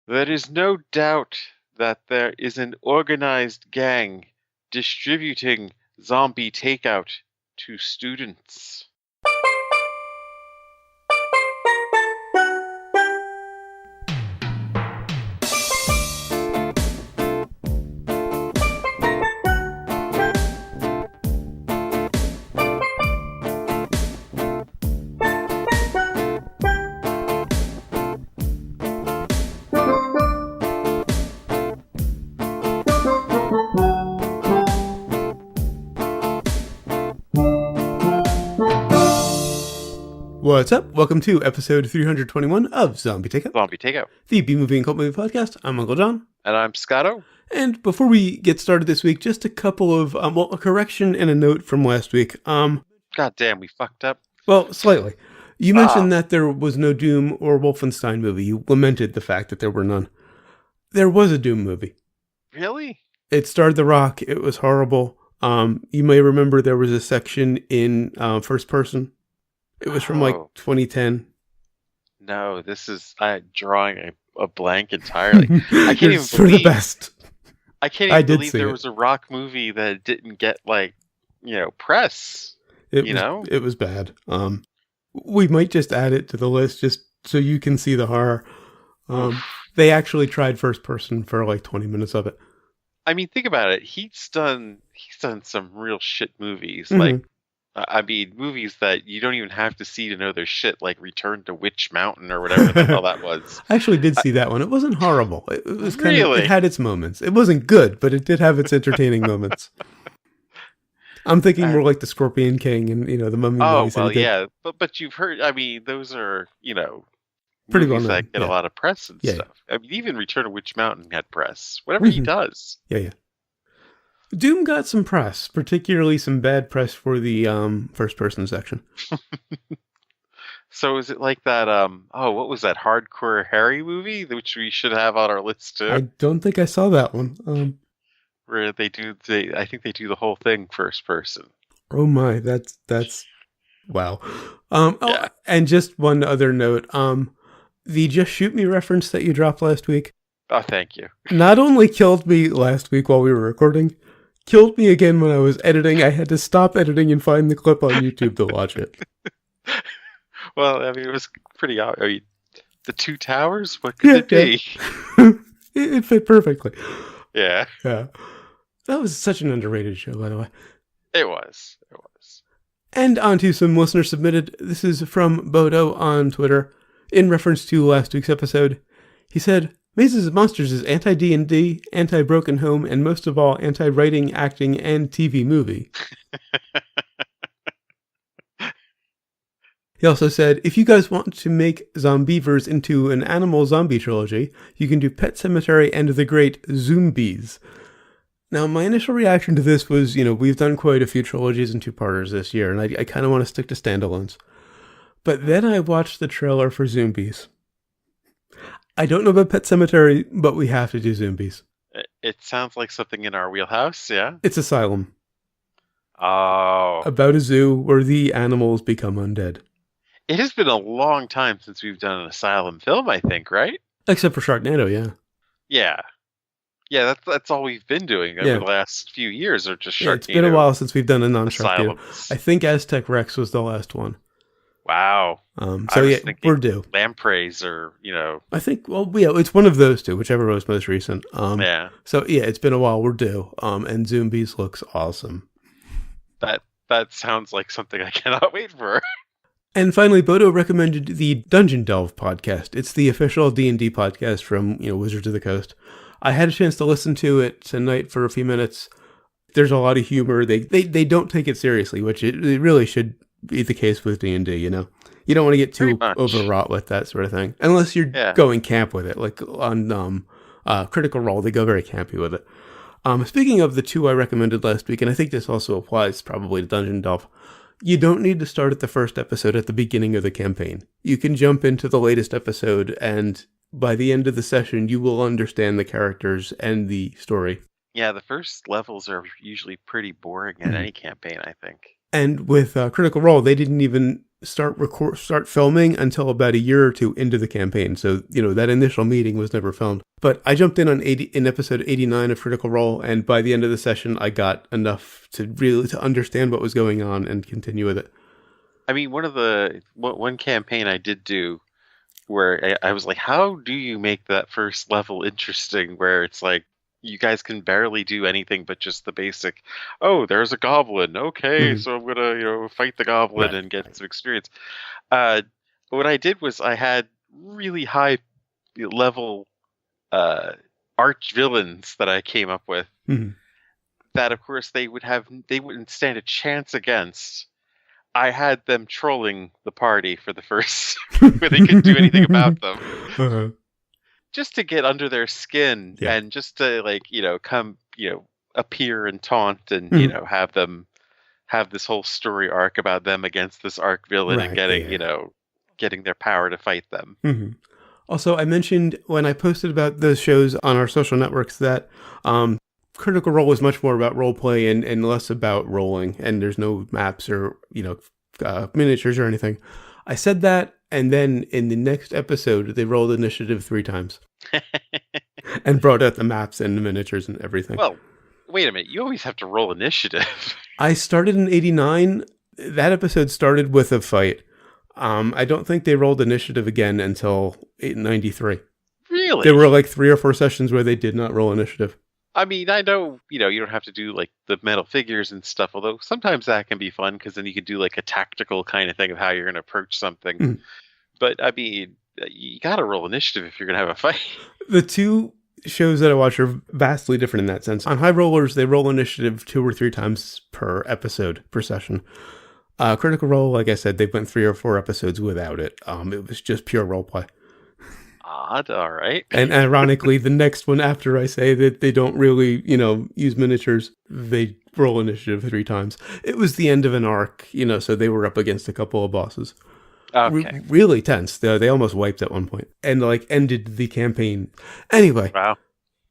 There is no doubt that there is an organized gang distributing zombie takeout to students. What's up? Welcome to episode 321 of Zombie Takeout. Zombie takeout. The B-Movie and Cult Movie Podcast. I'm Uncle John. And I'm Scotto. And before we get started this week, just a couple of, a correction and a note from last week. God damn, we fucked up. Well, slightly. You mentioned that there was no Doom or Wolfenstein movie. You lamented the fact that there were none. There was a Doom movie. Really? It starred The Rock. It was horrible. You may remember there was a section in first person. It was from 2010. No, this is drawing a blank entirely. I can't even for the best. I can't even believe there was a Rock movie that didn't get press. It was bad. We might just add it to the list just so you can see the horror. They actually tried first person for like 20 minutes of it. I mean, think about it. He's done some real shit movies. Mm-hmm. Movies that you don't even have to see to know they're shit, like Return to Witch Mountain or whatever the hell that was. I actually did see that one. It wasn't horrible. It was really? It had its moments. It wasn't good, but it did have its entertaining moments. I'm thinking more like the Scorpion King and, the Mummy movies. Oh, well, yeah. But you've heard, those are, pretty movies well known, that get a lot of press and stuff. I mean, even Return to Witch Mountain had press. Whatever he does. Yeah. Doom got some press, particularly some bad press for the first-person section. So is it like that, what was that, Hardcore Harry movie, which we should have on our list too? I don't think I saw that one. Where I think they do the whole thing first person. Oh my, that's wow. Yeah. Oh, and just one other note, the Just Shoot Me reference that you dropped last week. Oh, thank you. Not only killed me last week while we were recording, killed me again when I was editing. I had to stop editing and find the clip on YouTube to watch it. Well, it was pretty obvious. The Two Towers? What could it be? It fit perfectly. Yeah. That was such an underrated show, by the way. It was. And on to some listener submitted. This is from Bodo on Twitter. In reference to last week's episode, he said, Mazes and Monsters is anti-D&D, anti-Broken Home, and most of all, anti-writing, acting, and TV movie. He also said, if you guys want to make Zombievers into an animal zombie trilogy, you can do Pet Sematary and The Great Zombies. Now, my initial reaction to this was, we've done quite a few trilogies and two-parters this year, and I kind of want to stick to standalones. But then I watched the trailer for Zombies. I don't know about Pet Sematary, but we have to do Zombies. It sounds like something in our wheelhouse, yeah? It's Asylum. Oh. About a zoo where the animals become undead. It has been a long time since we've done an Asylum film, I think, right? Except for Sharknado, yeah. Yeah. Yeah, that's all we've been doing over the last few years, or just Sharknado. Yeah, it's been a while since we've done a non-Sharknado. Asylums. I think Aztec Rex was the last one. Wow. We're due. Lampreys or, I think, it's one of those two, whichever was most recent. Yeah. So, it's been a while. We're due. And Zombies looks awesome. That sounds like something I cannot wait for. And finally, Bodo recommended the Dungeon Delve podcast. It's the official D&D podcast from, Wizards of the Coast. I had a chance to listen to it tonight for a few minutes. There's a lot of humor. They don't take it seriously, which it really should be the case with D&D, You don't want to get too overwrought with that sort of thing. Unless you're going camp with it. Like on Critical Role, they go very campy with it. Speaking of the two I recommended last week, and I think this also applies probably to Dungeon Delve, you don't need to start at the first episode at the beginning of the campaign. You can jump into the latest episode, and by the end of the session, you will understand the characters and the story. Yeah, the first levels are usually pretty boring in any campaign, I think. And with Critical Role, they didn't even start filming until about a year or two into the campaign. So, that initial meeting was never filmed. But I jumped in on episode 89 of Critical Role, and by the end of the session, I got enough to understand what was going on and continue with it. I mean, one campaign I did do where I was like, how do you make that first level interesting, where it's like you guys can barely do anything but just the basic, oh, there's a goblin. Okay, so I'm gonna, fight the goblin and get some experience. What I did was I had really high level arch villains that I came up with that, of course, they wouldn't stand a chance against. I had them trolling the party for the first, where they couldn't do anything about them. Just to get under their skin and just to come, appear and taunt and, have this whole story arc about them against this arc villain and getting their power to fight them. Mm-hmm. Also, I mentioned when I posted about those shows on our social networks that Critical Role is much more about role play and less about rolling, and there's no maps or miniatures or anything. I said that, and then in the next episode, they rolled initiative 3 times and brought out the maps and the miniatures and everything. Well, wait a minute. You always have to roll initiative. I started in 89. That episode started with a fight. I don't think they rolled initiative again until 93. Really? There were 3 or 4 sessions where they did not roll initiative. I mean, I know, you don't have to do the metal figures and stuff, although sometimes that can be fun because then you can do a tactical kind of thing of how you're going to approach something. But I mean, you got to roll initiative if you're going to have a fight. The 2 shows that I watch are vastly different in that sense. On High Rollers, they roll initiative 2 or 3 times per episode, per session. Critical Role, like I said, they went 3 or 4 episodes without it. It was just pure roleplay. Odd, all right. And ironically, the next one after I say that they don't really, use miniatures, they roll initiative 3 times. It was the end of an arc, so they were up against a couple of bosses. Okay. Really tense. They almost wiped at one point and ended the campaign. Anyway. Wow.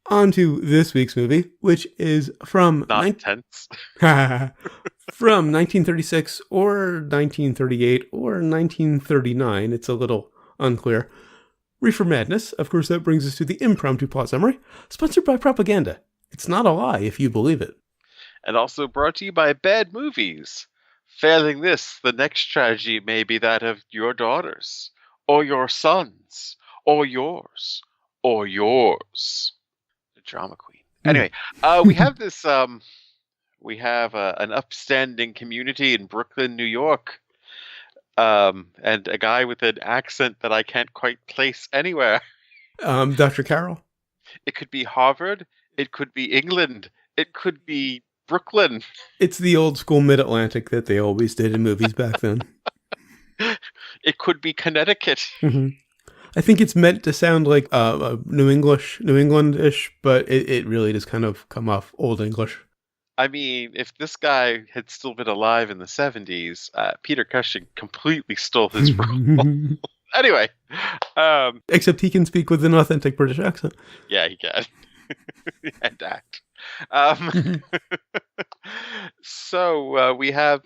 On to this week's movie, which is from... tense. from 1936 or 1938 or 1939. It's a little unclear. Reefer Madness. Of course, that brings us to the impromptu plot summary, sponsored by Propaganda. It's not a lie if you believe it. And also brought to you by Bad Movies. Failing this, the next tragedy may be that of your daughters, or your sons, or yours, or yours. The drama queen. Anyway, we have this... we have an upstanding community in Brooklyn, New York, and a guy with an accent that I can't quite place anywhere. Dr. Carroll? It could be Harvard. It could be England. It could be Brooklyn. It's the old school Mid-Atlantic that they always did in movies back then. It could be Connecticut. Mm-hmm. I think it's meant to sound like New England-ish, but it really does kind of come off Old English. I mean, if this guy had still been alive in the 70s, Peter Cushing completely stole his role. Anyway. Except he can speak with an authentic British accent. Yeah, he can. And act. So we have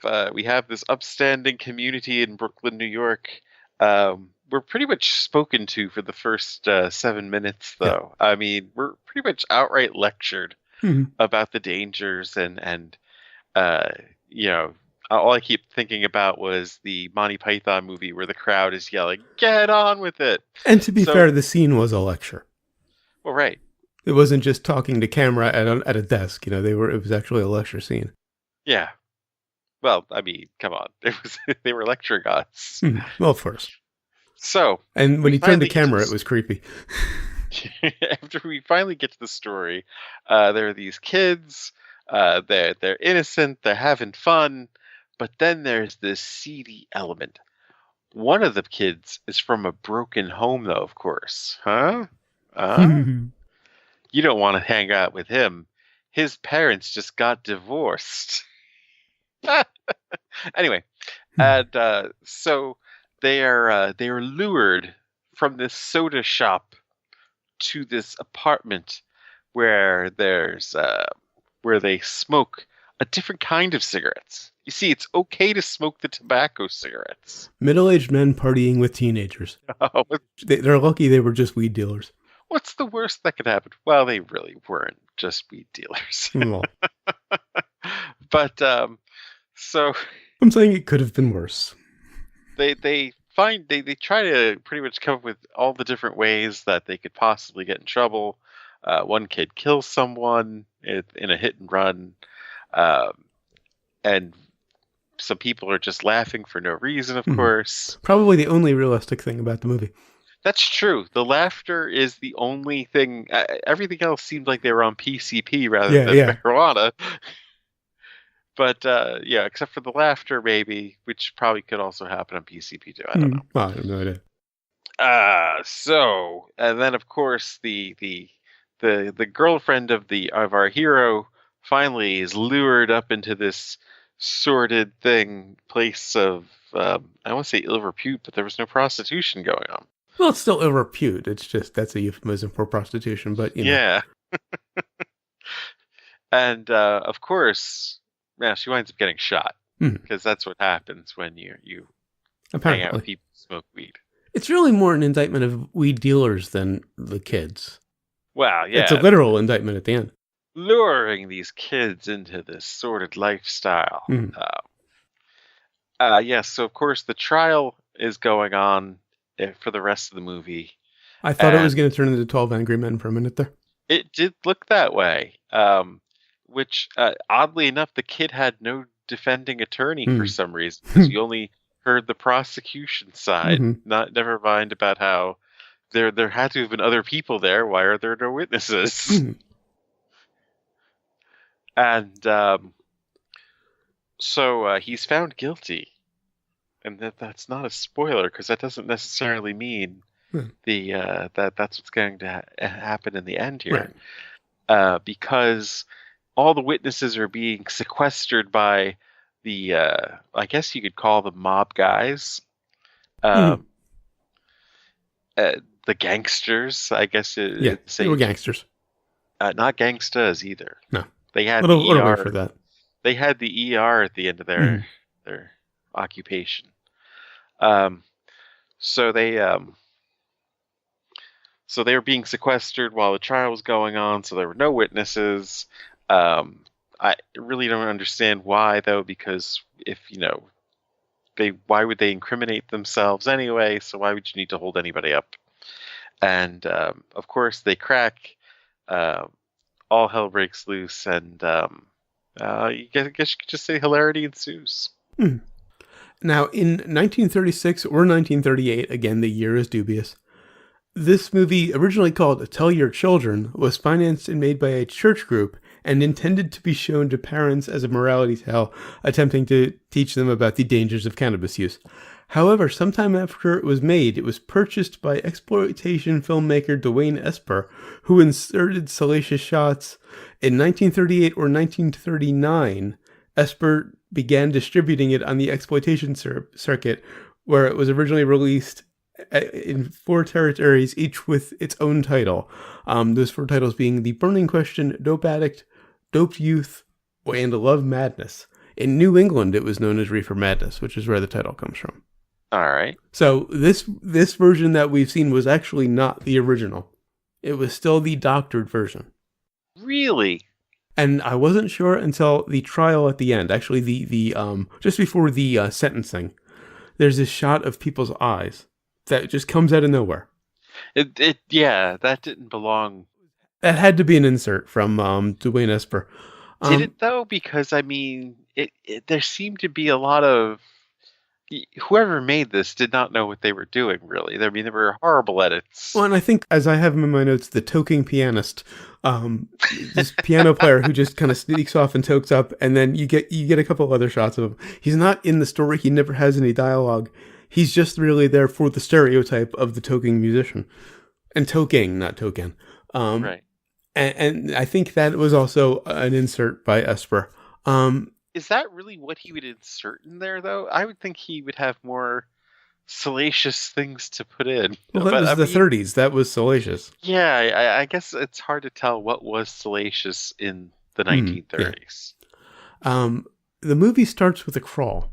this upstanding community in Brooklyn, New York. We're pretty much spoken to for the first 7 minutes, though. Yeah. I mean, we're pretty much outright lectured about the dangers and all I keep thinking about was the Monty Python movie where the crowd is yelling, "Get on with it!" And to be fair, the scene was a lecture. Well, right. It wasn't just talking to camera at a desk. It was actually a lecture scene. Yeah. Well, I mean, come on. They were lecturing us. Well, of course. So, and when he turned the camera, it was creepy. After we finally get to the story, there are these kids. They're innocent. They're having fun. But then there's this seedy element. One of the kids is from a broken home, though, of course. Huh? You don't want to hang out with him. His parents just got divorced. Anyway, and so they are lured from this soda shop to this apartment where there's where they smoke a different kind of cigarettes. You see, it's okay to smoke the tobacco cigarettes. Middle-aged men partying with teenagers. They're lucky they were just weed dealers. What's the worst that could happen? Well, they really weren't just weed dealers. Well, but so I'm saying it could have been worse. They try to pretty much come up with all the different ways that they could possibly get in trouble. One kid kills someone in a hit and run, and some people are just laughing for no reason, of course. Probably the only realistic thing about the movie. That's true. The laughter is the only thing. Everything else seemed like they were on PCP rather than marijuana. But except for the laughter, maybe, which probably could also happen on PCP too. I don't know. Well, I have no idea. So, and then of course the girlfriend of our hero finally is lured up into this sordid place of I want to say ill repute, but there was no prostitution going on. Well, it's still ill repute. It's just that's a euphemism for prostitution, but you know. Yeah. And of course, she winds up getting shot because that's what happens when you hang out with people who smoke weed. It's really more an indictment of weed dealers than the kids. Well, yeah. It's a literal indictment at the end. Luring these kids into this sordid lifestyle. So of course the trial is going on for the rest of the movie. I thought it was going to turn into 12 Angry Men for a minute there. It did look that way. Which, oddly enough, the kid had no defending attorney for some reason. Because you only heard the prosecution side. Never mind about how there had to have been other people there. Why are there no witnesses? And so he's found guilty. And that's not a spoiler, because that doesn't necessarily mean that's what's going to happen in the end here. Right. Because all the witnesses are being sequestered by the, I guess you could call them mob guys. The gangsters, I guess. They were gangsters. Not gangstas either. No. They had the ER for that. They had the ER at the end of their occupation. So they were being sequestered while the trial was going on, so there were no witnesses. I really don't understand why, though, because if, why would they incriminate themselves anyway? So why would you need to hold anybody up? And, of course, they crack. All hell breaks loose, and I guess you could just say hilarity ensues. Now, in 1936 or 1938, again, the year is dubious, this movie, originally called Tell Your Children, was financed and made by a church group and intended to be shown to parents as a morality tale, attempting to teach them about the dangers of cannabis use. However, sometime after it was made, it was purchased by exploitation filmmaker Dwayne Esper, who inserted salacious shots. In 1938 or 1939, Esper began distributing it on the exploitation circuit, where it was originally released in 4 territories, each with its own title. Those 4 titles being The Burning Question, Dope Addict, Doped Youth, and Love Madness. In New England, it was known as Reefer Madness, which is where the title comes from. All right. So this version that we've seen was actually not the original. It was still the doctored version. Really? And I wasn't sure until the trial at the end. Actually, the just before the sentencing, there's this shot of people's eyes that just comes out of nowhere. That didn't belong. That had to be an insert from Dwayne Esper. Did it though? Because I mean, there seemed to be a lot of whoever made this did not know what they were doing. Really, I mean, they were horrible edits. Well, and I think, as I have in my notes, the toking pianist, this piano player who just kind of sneaks off and tokes up, and then you get a couple other shots of him. He's not in the story. He never has any dialogue. He's just really there for the stereotype of the toking musician. And toking, not token. Right. And I think that was also an insert by Esper. Is that really what he would insert in there, though? I would think he would have more salacious things to put in. Well, that was the 30s. That was salacious. Yeah, I guess it's hard to tell what was salacious in the 1930s. The movie starts with a crawl.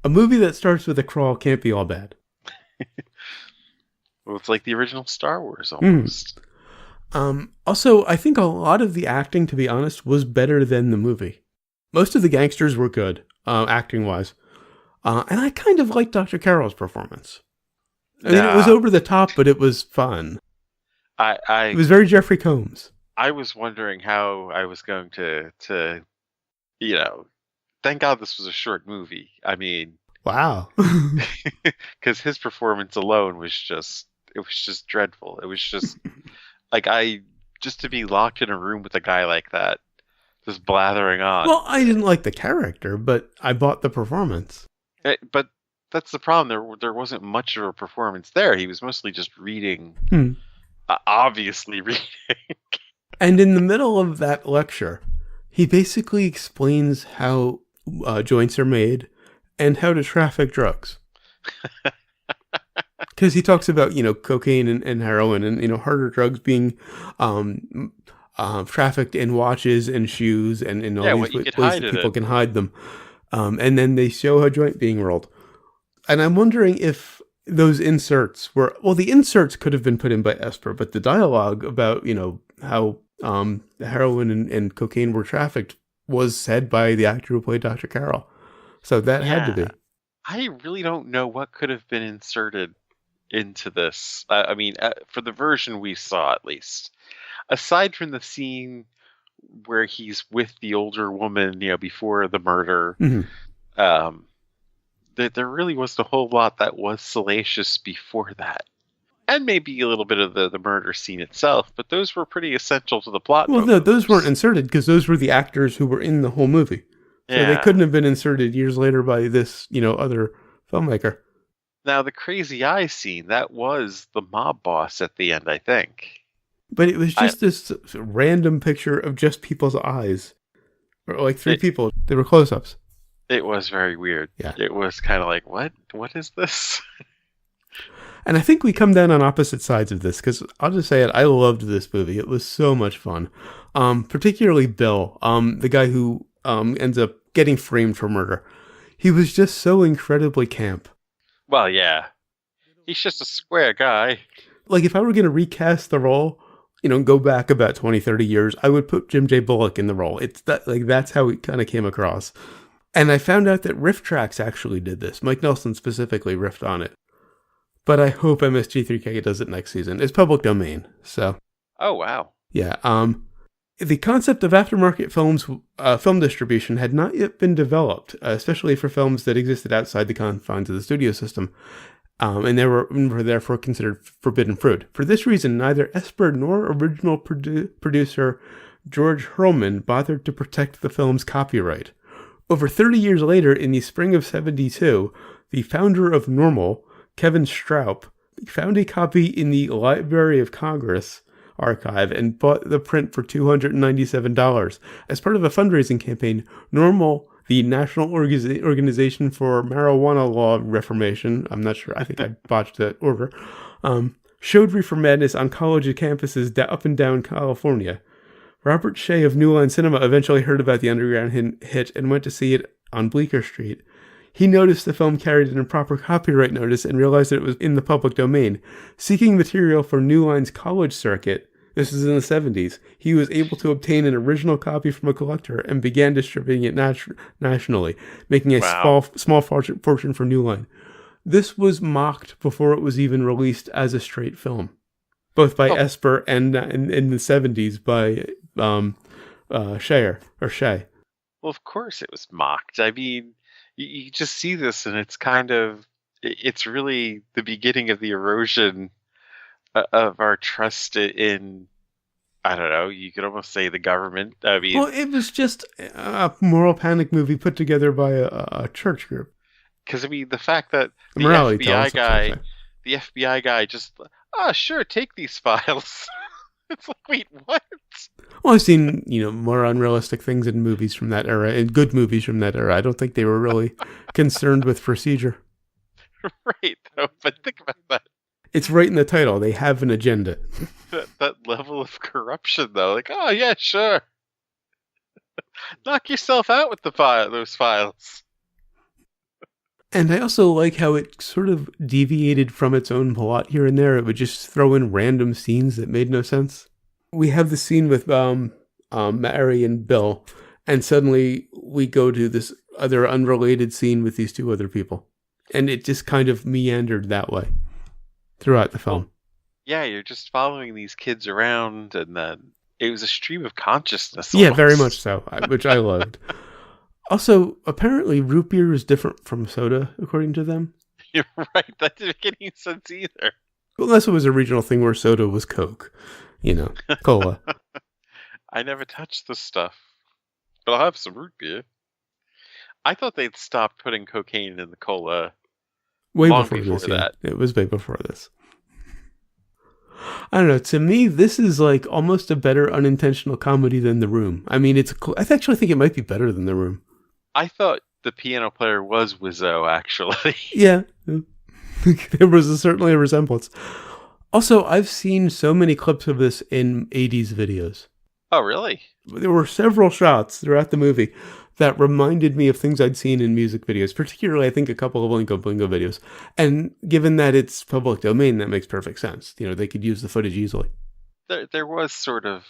A movie that starts with a crawl can't be all bad. Well, it's like the original Star Wars Mm. almost. Also, I think a lot of the acting, to be honest, was better than the movie. Most of the gangsters were good, acting-wise. And I kind of liked Dr. Carroll's performance. I mean, it was Nah, over the top, but it was fun. I It I was very Jeffrey Combs. I was wondering how I was going to you know. Thank God this was a short movie. I mean, Wow. because his performance alone was just dreadful. It was just like just to be locked in a room with a guy like that, just blathering on. Well, I didn't like the character, but I bought the performance. But that's the problem. There wasn't much of a performance there. He was mostly just reading, Hmm. obviously reading. And in the middle of that lecture, he basically explains how joints are made and how to traffic drugs. Because he talks about, cocaine and heroin and, harder drugs being trafficked in watches and shoes and all Yeah, these what you could ways hide that it people in. can hide them. And then they show a joint being rolled. And I'm wondering if those inserts were, well, the inserts could have been put in by Esper, but the dialogue about, how heroin and cocaine were trafficked was said by the actor who played Dr. Carroll. So that had to Yeah, be. I really don't know what could have been inserted into this. I mean, for the version we saw, at least, aside from the scene where he's with the older woman, before the murder, Mhm. um, there really wasn't a whole lot that was salacious before that. And maybe a little bit of the murder scene itself, but those were pretty essential to the plot, Well, both no, of those weren't those. inserted because those were the actors who were in the whole movie. So they Yeah. couldn't have been inserted years later by this, other filmmaker. Now, the crazy eye scene, that was the mob boss at the end, I think. But it was I just this random picture of just people's eyes. Or like three it, people. They were close ups. it was very weird. Yeah. It was kind of like, what? What is this? And I think we come down on opposite sides of this because I'll just say it. I loved this movie. It was so much fun. Particularly Bill, the guy who ends up getting framed for murder. He was just so incredibly camp. Well, yeah. He's just a square guy. Like if I were going to recast the role, go back about 20, 30 years, I would put Jim J. Bullock in the role. It's that like that's how he kind of came across. And I found out that Riff Tracks actually did this. Mike Nelson specifically riffed on it. But I hope MSG3K does it next season. It's public domain, so Oh, wow. yeah. The concept of aftermarket film distribution had not yet been developed, especially for films that existed outside the confines of the studio system, and they were therefore considered forbidden fruit. For this reason, neither Esper nor original producer George Hurlman bothered to protect the film's copyright. Over 30 years later, in the spring of '72, the founder of Normal, Kevin Stroup, found a copy in the Library of Congress archive and bought the print for $297. As part of a fundraising campaign, Normal, the National Organization for Marijuana Law Reformation, I'm not sure, I think I botched that order, showed Reefer Madness on college campuses up and down California. Robert Shea of New Line Cinema eventually heard about the underground hit and went to see it on Bleecker Street. He noticed the film carried an improper copyright notice and realized that it was in the public domain. Seeking material for New Line's college circuit, this is in the 70s, he was able to obtain an original copy from a collector and began distributing it nationally, making a Wow. small fortune for New Line. This was mocked before it was even released as a straight film, both by Oh, Esper and in the 70s by Shea. well, of course it was mocked. I mean, you just see this, and it's kind of, it's really the beginning of the erosion of our trust in, I don't know, you could almost say the government. I Well, mean, it was just a moral panic movie put together by a church group. because I mean, the fact that A morality tale, I should say. The FBI guy just, ah, sure, take these files. It's like, wait, what? Well, I've seen, more unrealistic things in movies from that era, and good movies from that era. I don't think they were really concerned with procedure. Right, though, but think about that. It's right in the title. They have an agenda. That level of corruption, though. Like, oh, yeah, sure. Knock yourself out with those files. And I also like how it sort of deviated from its own plot here and there. It would just throw in random scenes that made no sense. We have the scene with Mary and Bill, and suddenly we go to this other unrelated scene with these two other people. And it just kind of meandered that way throughout the film. Well, yeah, you're just following these kids around, and then it was a stream of consciousness. Yeah, Almost. very much so, which I loved. Also, apparently root beer is different from soda, according to them. You're right. That didn't make any sense either. Unless it was a regional thing where soda was Coke. Cola. I never touched this stuff, but I'll have some root beer. I thought they'd stopped putting cocaine in the cola Way long before before this, that. Yeah. It was way before this. I don't know. To me, this is like almost a better unintentional comedy than The Room. I mean, I actually think it might be better than The Room. I thought the piano player was Wizzo, actually. Yeah. There was certainly a resemblance. Also, I've seen so many clips of this in 80s videos. Oh, really? There were several shots throughout the movie that reminded me of things I'd seen in music videos, particularly, I think, a couple of Oingo Boingo videos. And given that it's public domain, that makes perfect sense. They could use the footage easily. There was sort of,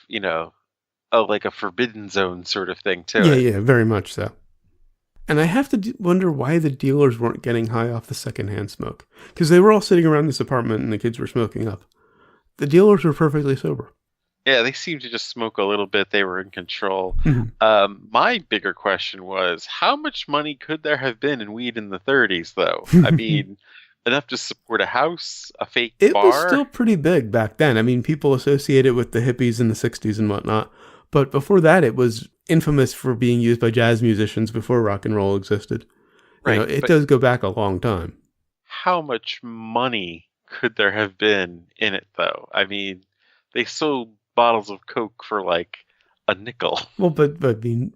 like a forbidden zone sort of thing to it. Yeah, very much so. And I have to wonder why the dealers weren't getting high off the secondhand smoke. Because they were all sitting around this apartment and the kids were smoking up. The dealers were perfectly sober. Yeah, they seemed to just smoke a little bit. They were in control. My bigger question was, how much money could there have been in weed in the 30s, though? I mean, enough to support a house, a fake bar? It was still pretty big back then. I mean, people associate it with the hippies in the 60s and whatnot. But before that, it was infamous for being used by jazz musicians before rock and roll existed. Right. It does go back a long time. How much money could there have been in it, though? I mean, they sold bottles of Coke for like a nickel. Well, but I mean,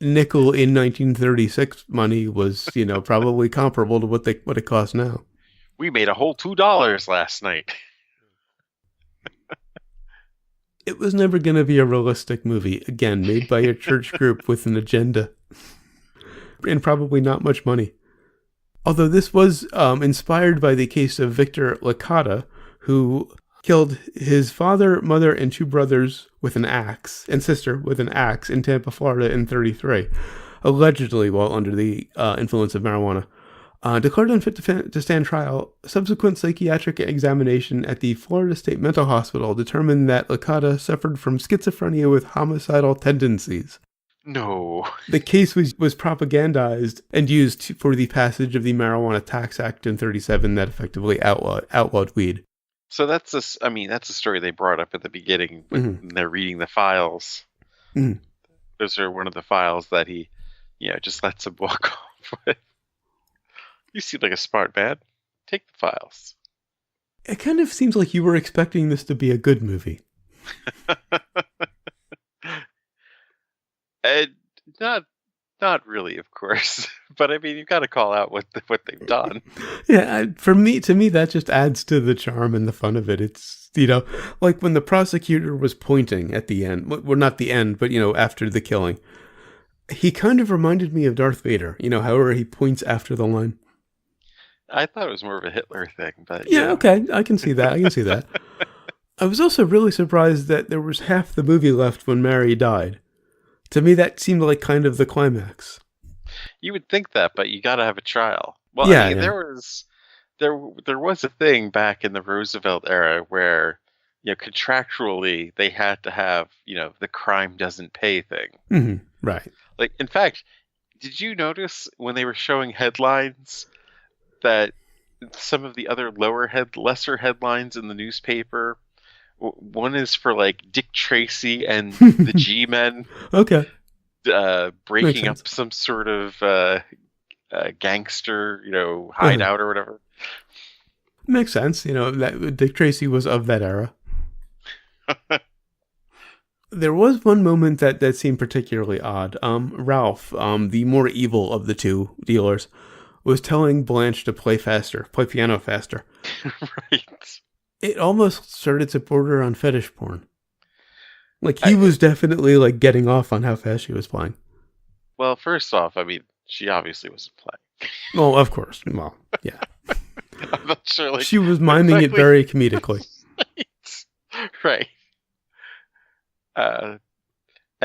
nickel in 1936 money was, probably comparable to what it costs now. We made a whole $2 last night. It was never going to be a realistic movie, again, made by a church group with an agenda. And probably not much money. Although this was inspired by the case of Victor Licata, who killed his father, mother, and two brothers with an axe, and sister with an axe in Tampa, Florida in 1933, allegedly while under the influence of marijuana. Declared unfit to stand trial, subsequent psychiatric examination at the Florida State Mental Hospital determined that Licata suffered from schizophrenia with homicidal tendencies. No. The case was propagandized and used for the passage of the Marijuana Tax Act in 1937 that effectively outlawed weed. So that's a story they brought up at the beginning when they're reading the files. Mm-hmm. Those are one of the files that he, just lets him walk off with. You seem like a smart man. Take the files. It kind of seems like you were expecting this to be a good movie. And not really, of course. But I mean, you've got to call out what they've done. Yeah, to me, that just adds to the charm and the fun of it. It's, like when the prosecutor was pointing at the end. Well, not the end, but, after the killing. He kind of reminded me of Darth Vader, however he points after the line. I thought it was more of a Hitler thing, but... Yeah, okay, I can see that. I was also really surprised that there was half the movie left when Mary died. To me, that seemed like kind of the climax. You would think that, but you got to have a trial. Well, yeah, I mean, there was a thing back in the Roosevelt era where, contractually they had to have, the crime doesn't pay thing. Mm-hmm. Right. Like, in fact, did you notice when they were showing headlines that some of the other lesser headlines in the newspaper, one is for like Dick Tracy and the G-Men, okay, breaking up some sort of gangster, hideout or whatever. Makes sense. That Dick Tracy was of that era. There was one moment that seemed particularly odd. Ralph, the more evil of the two dealers, was telling Blanche to play piano faster. Right. It almost started to border on fetish porn. Like, he was definitely, like, getting off on how fast she was playing. Well, first off, I mean, she obviously wasn't playing. Well, of course. Well, yeah. I'm not sure, like, She was what miming it exactly. very comedically. Right. Uh,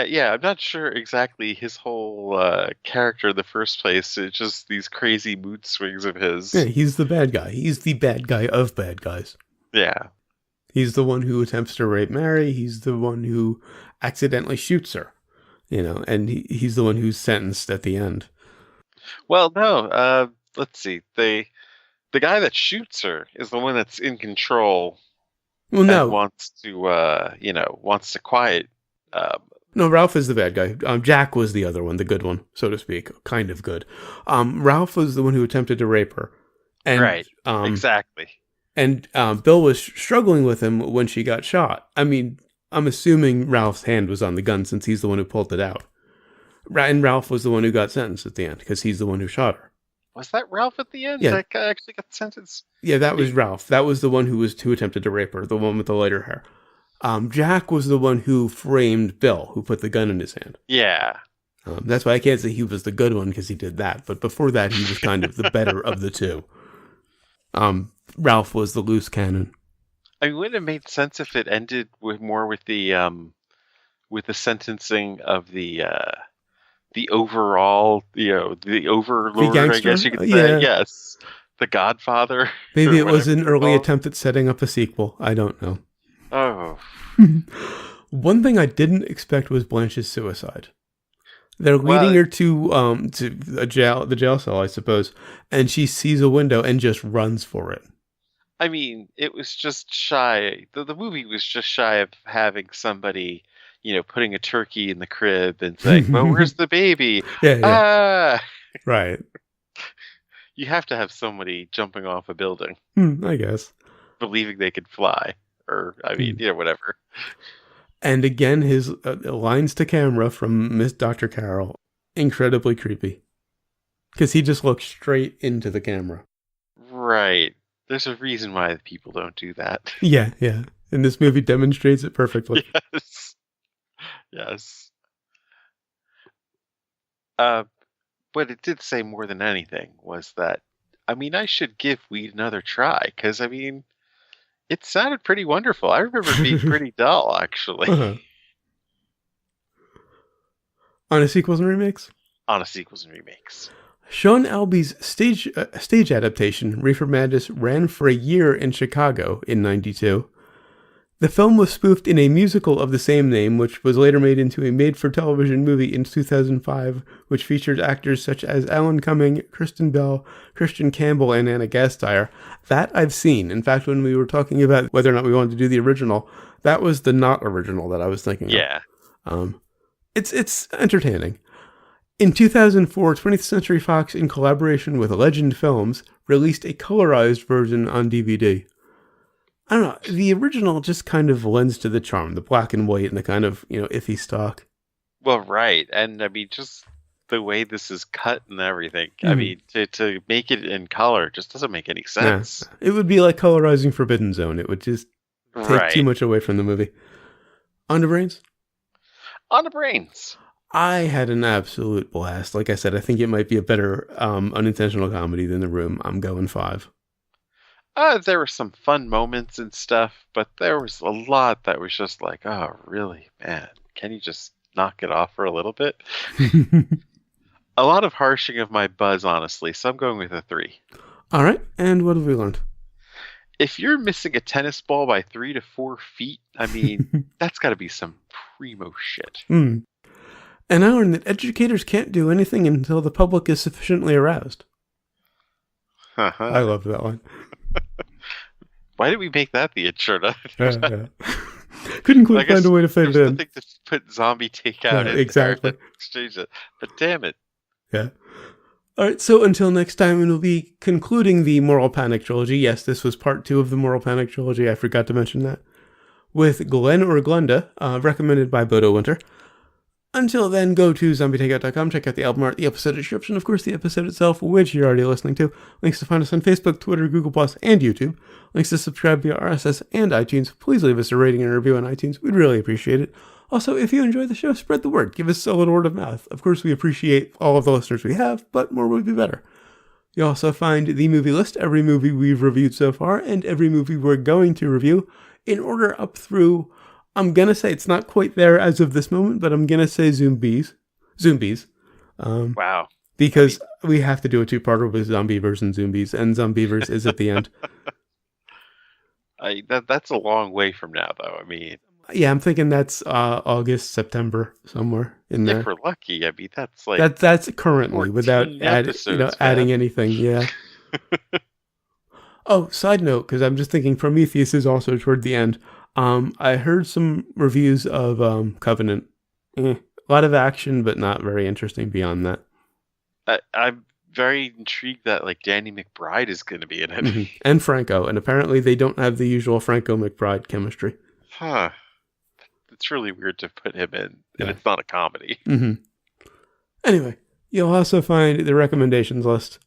yeah, I'm not sure exactly his whole character in the first place. It's just these crazy mood swings of his. Yeah, he's the bad guy. He's the bad guy of bad guys. Yeah. He's the one who attempts to rape Mary. He's the one who accidentally shoots her, and he's the one who's sentenced at the end. Well, no. Let's see. The guy that shoots her is the one that's in control. Well, no. And wants to quiet. No, Ralph is the bad guy. Jack was the other one, the good one, so to speak. Kind of good. Ralph was the one who attempted to rape her. And, right. Exactly. And Bill was struggling with him when she got shot. I mean, I'm assuming Ralph's hand was on the gun since he's the one who pulled it out. And Ralph was the one who got sentenced at the end because he's the one who shot her. Was that Ralph at the end? Yeah. That guy actually got sentenced? Yeah, that was Ralph. That was the one who attempted to rape her, the one with the lighter hair. Jack was the one who framed Bill, who put the gun in his hand. Yeah. That's why I can't say he was the good one because he did that. But before that, he was kind of the better of the two. Ralph was the loose cannon. I mean, wouldn't it have made sense if it ended with the sentencing of the overall, the overlord, I guess you could say. Yeah. Yes. The Godfather. Maybe it was an early attempt at setting up a sequel. I don't know. Oh. One thing I didn't expect was Blanche's suicide. They're leading her to the jail cell, I suppose, and she sees a window and just runs for it. I mean, it was just shy. The movie was just shy of having somebody, putting a turkey in the crib and saying, "Well, where's the baby?" Yeah. Ah! Right. You have to have somebody jumping off a building. I guess. Believing they could fly. Or, I mean, whatever. And again, his lines to camera from Miss Dr. Carroll, incredibly creepy. Because he just looks straight into the camera. Right. There's a reason why people don't do that. Yeah. And this movie demonstrates it perfectly. Yes. What it did say more than anything was that, I mean, I should give weed another try. Because, I mean, it sounded pretty wonderful. I remember it being pretty dull, actually. Uh-huh. On a sequels and remakes? On a sequels and remakes. Sean Alby's stage adaptation, Reefer Madness, ran for a year in Chicago in '92. The film was spoofed in a musical of the same name, which was later made into a made-for-television movie in 2005, which featured actors such as Alan Cumming, Kristen Bell, Christian Campbell, and Anna Gasteyer. That I've seen. In fact, when we were talking about whether or not we wanted to do the original, that was the not original that I was thinking of. It's entertaining. In 2004, 20th Century Fox, in collaboration with Legend Films, released a colorized version on DVD. I don't know, the original just kind of lends to the charm, the black and white and the kind of, iffy stock. Well, right. And I mean, just the way this is cut and everything. I mean, to make it in color just doesn't make any sense. Yeah. It would be like colorizing Forbidden Zone. It would just take too much away from the movie. On to Brains? On to Brains. I had an absolute blast. Like I said, I think it might be a better unintentional comedy than The Room. I'm going 5. There were some fun moments and stuff, but there was a lot that was just like, oh, really, man? Can you just knock it off for a little bit? A lot of harshing of my buzz, honestly, so I'm going with a 3. All right, and what have we learned? If you're missing a tennis ball by 3 to 4 feet, I mean, that's got to be some primo shit. And I learned that educators can't do anything until the public is sufficiently aroused. I love that one. Why did we make that the intro? Couldn't quite find a way to fit it in. Nothing to put zombie takeout in exactly. there. Exchange it. But damn it. Yeah. All right, so until next time, we'll be concluding the Moral Panic trilogy. Yes, this was part 2 of the Moral Panic trilogy. I forgot to mention that. With Glenn or Glenda, recommended by Bodo Winter. Until then, go to zombietakeout.com, check out the album art, the episode description, of course, the episode itself, which you're already listening to. Links to find us on Facebook, Twitter, Google+, and YouTube. Links to subscribe via RSS and iTunes. Please leave us a rating and a review on iTunes. We'd really appreciate it. Also, if you enjoy the show, spread the word. Give us a little word of mouth. Of course, we appreciate all of the listeners we have, but more would be better. You'll also find the movie list, every movie we've reviewed so far, and every movie we're going to review, in order up through, I'm going to say it's not quite there as of this moment, but I'm going to say Zombies. Wow. Because we have to do a two-parter with Zombievers and Zombies, and Zombievers is at the end. That's a long way from now, though. I mean... Yeah, I'm thinking that's August, September, somewhere in there. If we're lucky, I mean, that's like... That's currently, without adding anything, yeah. Oh, side note, because I'm just thinking Prometheus is also toward the end. I heard some reviews of Covenant. A lot of action, but not very interesting beyond that. I'm very intrigued that, like, Danny McBride is going to be in it. Mm-hmm. And Franco, and apparently they don't have the usual Franco-McBride chemistry. Huh. It's really weird to put him in, and it's not a comedy. Mm-hmm. Anyway, you'll also find the recommendations list.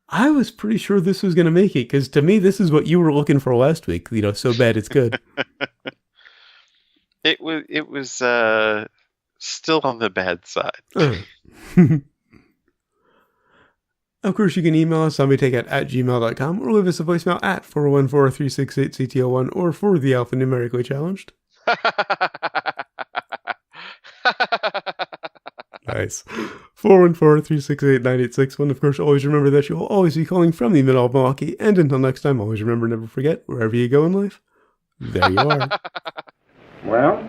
I was pretty sure this was going to make it, because to me, this is what you were looking for last week. So bad it's good. It was still on the bad side. Of course, you can email us, zombietake@gmail.com, or leave us a voicemail at 414-368-CTO1, or for the alphanumerically challenged. Nice. 414-368-9861. Of course, always remember that you'll always be calling from the middle of Milwaukee. And until next time, always remember, never forget, wherever you go in life, there you are. Well,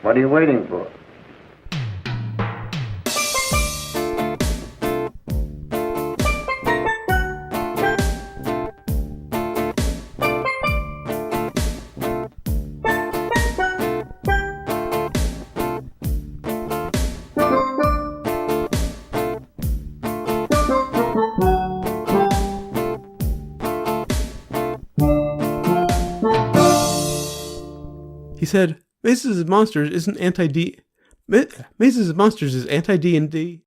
what are you waiting for? He said, Mazes and Monsters isn't Mazes and Monsters is anti-D&D.